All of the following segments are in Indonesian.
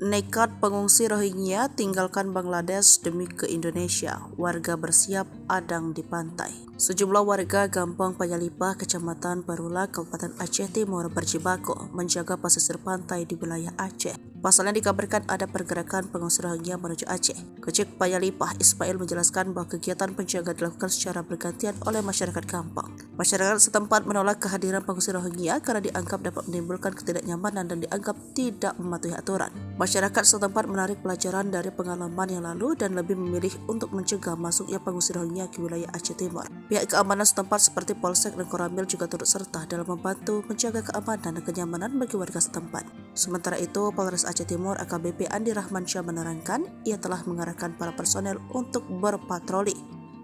Nekat pengungsi Rohingya tinggalkan Bangladesh demi ke Indonesia. Warga bersiap adang di pantai. Sejumlah warga Gampong Panyalipah, Kecamatan Barula, Kabupaten Aceh Timur berjibaku menjaga pesisir pantai di wilayah Aceh. Pasalnya dikabarkan ada pergerakan pengungsi Rohingya menuju Aceh. Kecik Panyalipah Ismail menjelaskan bahwa kegiatan penjagaan dilakukan secara bergantian oleh masyarakat Gampong. Masyarakat setempat menolak kehadiran pengungsi Rohingya karena dianggap dapat menimbulkan ketidaknyamanan dan dianggap tidak mematuhi aturan. Masyarakat setempat menarik pelajaran dari pengalaman yang lalu dan lebih memilih untuk mencegah masuknya pengungsi Rohingya ke wilayah Aceh Timur. Pihak keamanan setempat seperti Polsek dan Koramil juga turut serta dalam membantu menjaga keamanan dan kenyamanan bagi warga setempat. Sementara itu, Polres Aceh Timur AKBP Andi Rahmansyah menerangkan ia telah mengarahkan para personel untuk berpatroli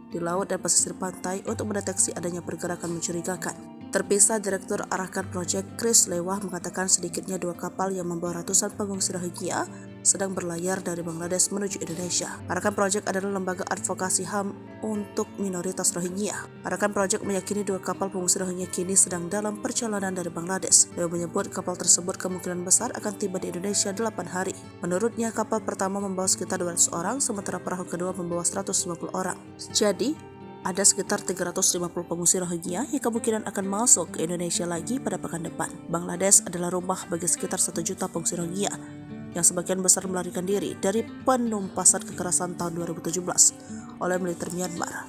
di laut dan pesisir pantai untuk mendeteksi adanya pergerakan mencurigakan. Terpisah, Direktur Arahkan Project Chris Lewah mengatakan sedikitnya 2 kapal yang membawa ratusan pengungsi Rohingya sedang berlayar dari Bangladesh menuju Indonesia. Arahkan Project adalah lembaga advokasi HAM untuk minoritas Rohingya. Arahkan Project meyakini 2 kapal pengungsi Rohingya kini sedang dalam perjalanan dari Bangladesh. Lewah menyebut kapal tersebut kemungkinan besar akan tiba di Indonesia 8 hari. Menurutnya, kapal pertama membawa sekitar 200 orang, sementara perahu kedua membawa 150 orang. Jadi, ada sekitar 350 pengungsi Rohingya yang kemungkinan akan masuk ke Indonesia lagi pada pekan depan. Bangladesh adalah rumah bagi sekitar 1 juta pengungsi Rohingya yang sebagian besar melarikan diri dari penumpasan kekerasan tahun 2017 oleh militer Myanmar.